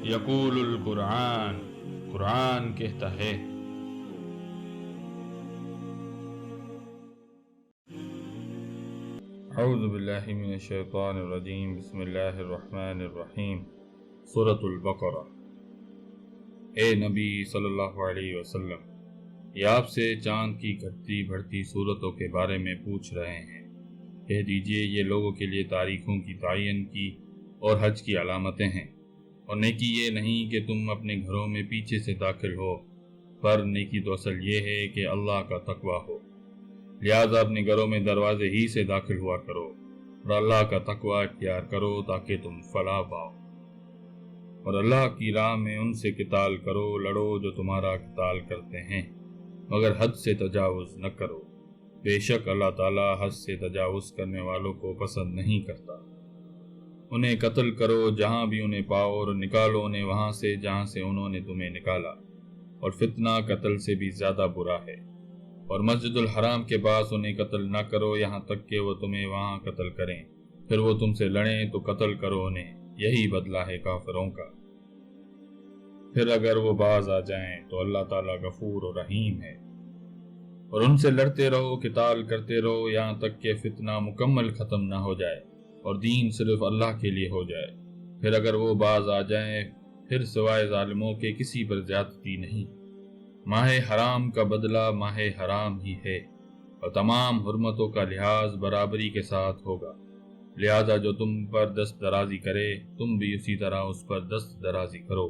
یقول القرآن، قرآن کہتا ہے اعوذ باللہ من الشیطان الرجیم، بسم اللہ الرحمن الرحیم۔ سورۃ البقرہ۔ اے نبی صلی اللہ علیہ وسلم، یہ آپ سے چاند کی گھٹتی بڑھتی صورتوں کے بارے میں پوچھ رہے ہیں۔ کہہ دیجئے یہ لوگوں کے لیے تاریخوں کی تعین کی اور حج کی علامتیں ہیں، اور نیکی یہ نہیں کہ تم اپنے گھروں میں پیچھے سے داخل ہو، پر نیکی تو اصل یہ ہے کہ اللہ کا تقوی ہو۔ لہذا اپنے گھروں میں دروازے ہی سے داخل ہوا کرو اور اللہ کا تقوی اختیار کرو تاکہ تم فلاح پاؤ، اور اللہ کی راہ میں ان سے قتال کرو، لڑو جو تمہارا قتال کرتے ہیں، مگر حد سے تجاوز نہ کرو۔ بے شک اللہ تعالیٰ حد سے تجاوز کرنے والوں کو پسند نہیں کرتا۔ انہیں قتل کرو جہاں بھی انہیں پاؤ، اور نکالو انہیں وہاں سے جہاں سے انہوں نے تمہیں نکالا، اور فتنہ قتل سے بھی زیادہ برا ہے۔ اور مسجد الحرام کے پاس انہیں قتل نہ کرو یہاں تک کہ وہ تمہیں وہاں قتل کریں، پھر وہ تم سے لڑیں تو قتل کرو انہیں، یہی بدلہ ہے کافروں کا۔ پھر اگر وہ باز آ جائیں تو اللہ تعالیٰ غفور و رحیم ہے۔ اور ان سے لڑتے رہو، قتال کرتے رہو یہاں تک کہ فتنہ مکمل ختم نہ ہو جائے اور دین صرف اللہ کے لیے ہو جائے۔ پھر اگر وہ باز آ جائیں پھر سوائے ظالموں کے کسی پر زیادتی نہیں۔ ماہ حرام کا بدلہ ماہ حرام ہی ہے، اور تمام حرمتوں کا لحاظ برابری کے ساتھ ہوگا۔ لہذا جو تم پر دست درازی کرے تم بھی اسی طرح اس پر دست درازی کرو،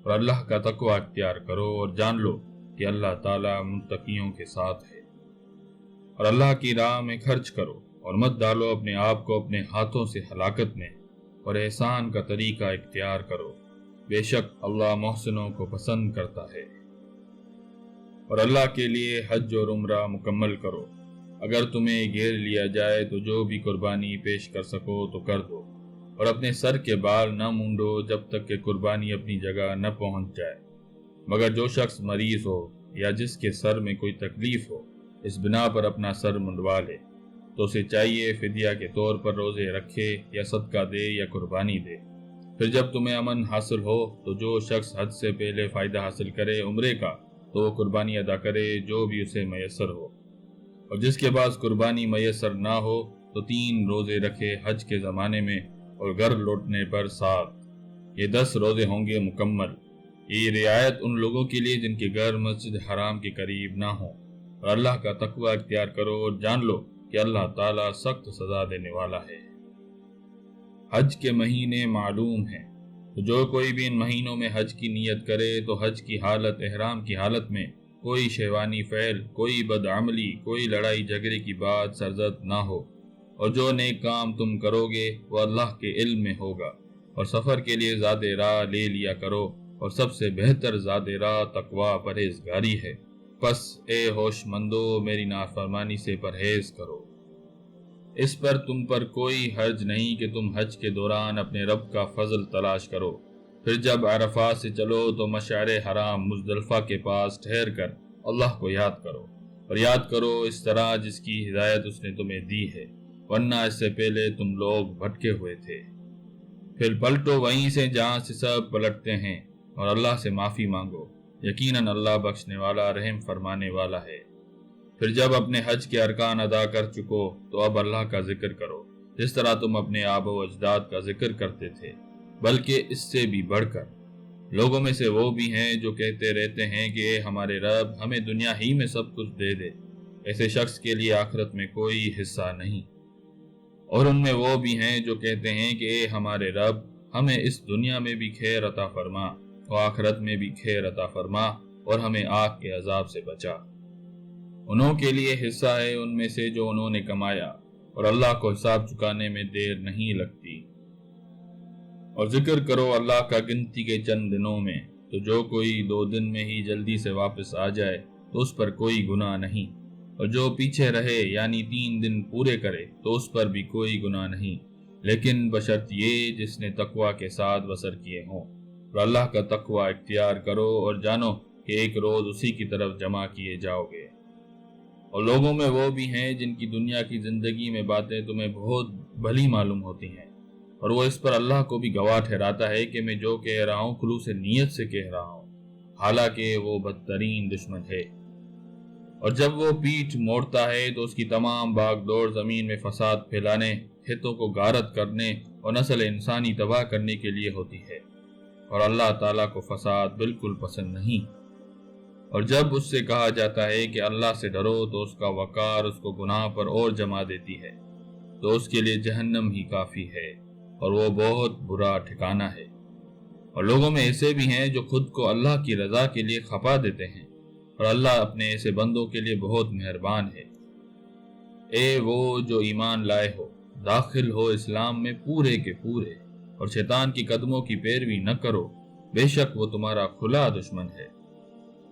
اور اللہ کا تقوی اختیار کرو، اور جان لو کہ اللہ تعالیٰ متقیوں کے ساتھ ہے۔ اور اللہ کی راہ میں خرچ کرو، اور مت ڈالو اپنے آپ کو اپنے ہاتھوں سے ہلاکت میں، اور احسان کا طریقہ اختیار کرو، بے شک اللہ محسنوں کو پسند کرتا ہے۔ اور اللہ کے لیے حج اور عمرہ مکمل کرو۔ اگر تمہیں گھیر لیا جائے تو جو بھی قربانی پیش کر سکو تو کر دو، اور اپنے سر کے بال نہ مونڈو جب تک کہ قربانی اپنی جگہ نہ پہنچ جائے، مگر جو شخص مریض ہو یا جس کے سر میں کوئی تکلیف ہو اس بنا پر اپنا سر منڈوا لے تو اسے چاہیے فدیہ کے طور پر روزے رکھے یا صدقہ دے یا قربانی دے۔ پھر جب تمہیں امن حاصل ہو تو جو شخص حج سے پہلے فائدہ حاصل کرے عمرے کا تو وہ قربانی ادا کرے جو بھی اسے میسر ہو، اور جس کے پاس قربانی میسر نہ ہو تو 3 روزے رکھے حج کے زمانے میں، اور گھر لوٹنے پر 7۔ یہ 10 روزے ہوں گے مکمل۔ یہ رعایت ان لوگوں کے لیے جن کے گھر مسجد حرام کے قریب نہ ہوں۔ اور اللہ کا تقوی اختیار کرو، اور جان لو کہ اللہ تعالیٰ سخت سزا دینے والا ہے۔ حج کے مہینے معلوم ہیں، تو جو کوئی بھی ان مہینوں میں حج کی نیت کرے تو حج کی حالت احرام کی حالت میں کوئی شیوانی فعل، کوئی بدعملی، کوئی لڑائی جھگڑے کی بات سرزد نہ ہو، اور جو نیک کام تم کرو گے وہ اللہ کے علم میں ہوگا۔ اور سفر کے لیے زاد راہ لے لیا کرو، اور سب سے بہتر زاد راہ تقوی پرہیزگاری ہے۔ پس اے ہوش مندو میری نافرمانی سے پرہیز کرو۔ اس پر تم پر کوئی حرج نہیں کہ تم حج کے دوران اپنے رب کا فضل تلاش کرو۔ پھر جب عرفات سے چلو تو مشعر حرام مزدلفہ کے پاس ٹھہر کر اللہ کو یاد کرو، اور یاد کرو اس طرح جس کی ہدایت اس نے تمہیں دی ہے، ورنہ اس سے پہلے تم لوگ بھٹکے ہوئے تھے۔ پھر پلٹو وہیں سے جہاں سے سب پلٹتے ہیں، اور اللہ سے معافی مانگو، یقیناً اللہ بخشنے والا رحم فرمانے والا ہے۔ پھر جب اپنے حج کے ارکان ادا کر چکو تو اب اللہ کا ذکر کرو، جس طرح تم اپنے آبا و اجداد کا ذکر کرتے تھے، بلکہ اس سے بھی بڑھ کر۔ لوگوں میں سے وہ بھی ہیں جو کہتے رہتے ہیں کہ اے ہمارے رب ہمیں دنیا ہی میں سب کچھ دے دے، ایسے شخص کے لیے آخرت میں کوئی حصہ نہیں۔ اور ان میں وہ بھی ہیں جو کہتے ہیں کہ اے ہمارے رب ہمیں اس دنیا میں بھی خیر عطا فرما اور آخرت میں بھی خیر عطا فرما، اور ہمیں آگ کے عذاب سے بچا۔ انہوں کے لیے حصہ ہے ان میں سے جو انہوں نے کمایا، اور اللہ کو حساب چکانے میں دیر نہیں لگتی۔ اور ذکر کرو اللہ کا گنتی کے چند دنوں میں، تو جو کوئی 2 دن میں ہی جلدی سے واپس آ جائے تو اس پر کوئی گناہ نہیں، اور جو پیچھے رہے یعنی 3 دن پورے کرے تو اس پر بھی کوئی گناہ نہیں، لیکن بشرط یہ جس نے تقوی کے ساتھ بسر کیے ہوں۔ اور اللہ کا تقوی اختیار کرو، اور جانو کہ ایک روز اسی کی طرف جمع کیے جاؤ گے۔ اور لوگوں میں وہ بھی ہیں جن کی دنیا کی زندگی میں باتیں تمہیں بہت بھلی معلوم ہوتی ہیں، اور وہ اس پر اللہ کو بھی گواہ ٹھہراتا ہے کہ میں جو کہہ رہا ہوں خلوص نیت سے کہہ رہا ہوں، حالانکہ وہ بدترین دشمن ہے۔ اور جب وہ پیٹھ موڑتا ہے تو اس کی تمام باغ دوڑ زمین میں فساد پھیلانے، کھیتوں کو غارت کرنے اور نسل انسانی تباہ کرنے کے لیے ہوتی ہے، اور اللہ تعالیٰ کو فساد بالکل پسند نہیں۔ اور جب اس سے کہا جاتا ہے کہ اللہ سے ڈرو تو اس کا وقار اس کو گناہ پر اور جما دیتی ہے، تو اس کے لیے جہنم ہی کافی ہے، اور وہ بہت برا ٹھکانہ ہے۔ اور لوگوں میں ایسے بھی ہیں جو خود کو اللہ کی رضا کے لیے کھپا دیتے ہیں، اور اللہ اپنے ایسے بندوں کے لیے بہت مہربان ہے۔ اے وہ جو ایمان لائے ہو، داخل ہو اسلام میں پورے کے پورے، اور شیطان کی قدموں کی پیروی نہ کرو، بے شک وہ تمہارا کھلا دشمن ہے۔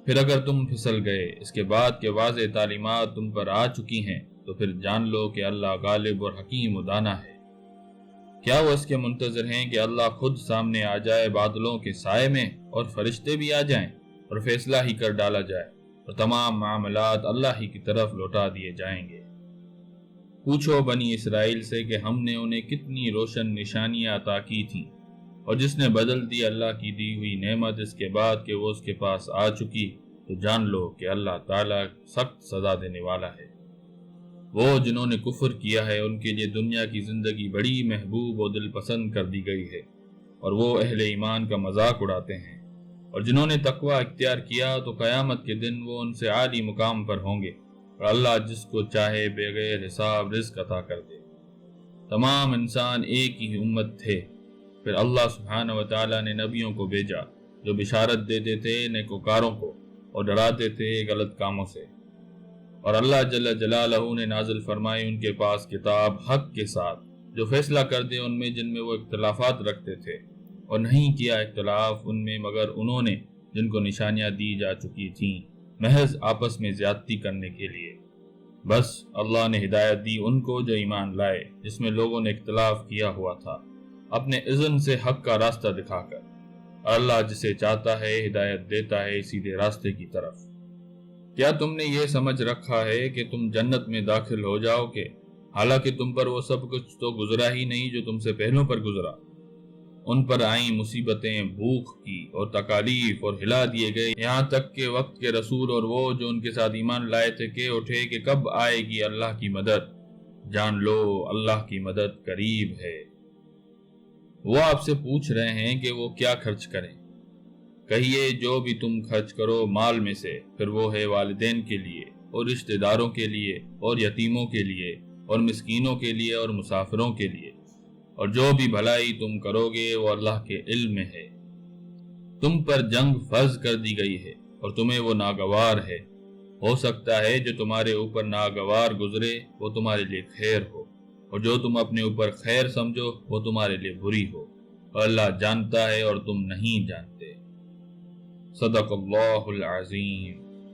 پھر اگر تم پھسل گئے اس کے بعد کہ واضح تعلیمات تم پر آ چکی ہیں، تو پھر جان لو کہ اللہ غالب اور حکیم و دانا ہے۔ کیا وہ اس کے منتظر ہیں کہ اللہ خود سامنے آ جائے بادلوں کے سائے میں، اور فرشتے بھی آ جائیں، اور فیصلہ ہی کر ڈالا جائے، اور تمام معاملات اللہ ہی کی طرف لوٹا دیے جائیں گے؟ پوچھو بنی اسرائیل سے کہ ہم نے انہیں کتنی روشن نشانیاں عطا کی تھیں، اور جس نے بدل دی اللہ کی دی ہوئی نعمت اس کے بعد کہ وہ اس کے پاس آ چکی، تو جان لو کہ اللہ تعالیٰ سخت سزا دینے والا ہے۔ وہ جنہوں نے کفر کیا ہے ان کے لیے دنیا کی زندگی بڑی محبوب و دل پسند کر دی گئی ہے، اور وہ اہل ایمان کا مذاق اڑاتے ہیں۔ اور جنہوں نے تقوی اختیار کیا تو قیامت کے دن وہ ان سے عالی مقام پر ہوں گے، اور اللہ جس کو چاہے بغیر حساب رزق عطا کر دے۔ تمام انسان ایک ہی امت تھے، پھر اللہ سبحانہ و تعالیٰ نے نبیوں کو بھیجا جو بشارت دیتے تھے نیکوکاروں کو اور ڈراتے تھے غلط کاموں سے۔ اور اللہ جل جلالہ نے نازل فرمائی ان کے پاس کتاب حق کے ساتھ، جو فیصلہ کر دے ان میں جن میں وہ اختلافات رکھتے تھے، اور نہیں کیا اختلاف ان میں مگر انہوں نے جن کو نشانیاں دی جا چکی تھیں، محض آپس میں زیادتی کرنے کے لیے۔ بس اللہ نے ہدایت دی ان کو جو ایمان لائے، جس میں لوگوں نے اختلاف کیا ہوا تھا، اپنے اذن سے حق کا راستہ دکھا کر۔ اللہ جسے چاہتا ہے ہدایت دیتا ہے سیدھے راستے کی طرف۔ کیا تم نے یہ سمجھ رکھا ہے کہ تم جنت میں داخل ہو جاؤ گے، حالانکہ تم پر وہ سب کچھ تو گزرا ہی نہیں جو تم سے پہلوں پر گزرا؟ ان پر آئیں مصیبتیں، بھوک کی اور تکالیف، اور ہلا دیے گئے، یہاں تک کہ وقت کے رسول اور وہ جو ان کے ساتھ ایمان لائے تھے کہ اٹھے کہ کب آئے گی اللہ کی مدد۔ جان لو اللہ کی مدد قریب ہے۔ وہ آپ سے پوچھ رہے ہیں کہ وہ کیا خرچ کریں۔ کہیے جو بھی تم خرچ کرو مال میں سے، پھر وہ ہے والدین کے لیے اور رشتہ داروں کے لیے اور یتیموں کے لیے اور مسکینوں کے لیے اور مسافروں کے لیے، اور جو بھی بھلائی تم کرو گے وہ اللہ کے علم میں ہے۔ تم پر جنگ فرض کر دی گئی ہے اور تمہیں وہ ناگوار ہے، ہو سکتا ہے جو تمہارے اوپر ناگوار گزرے وہ تمہارے لیے خیر ہو، اور جو تم اپنے اوپر خیر سمجھو وہ تمہارے لیے بری ہو، اور اللہ جانتا ہے اور تم نہیں جانتے۔ صدق اللہ العظیم۔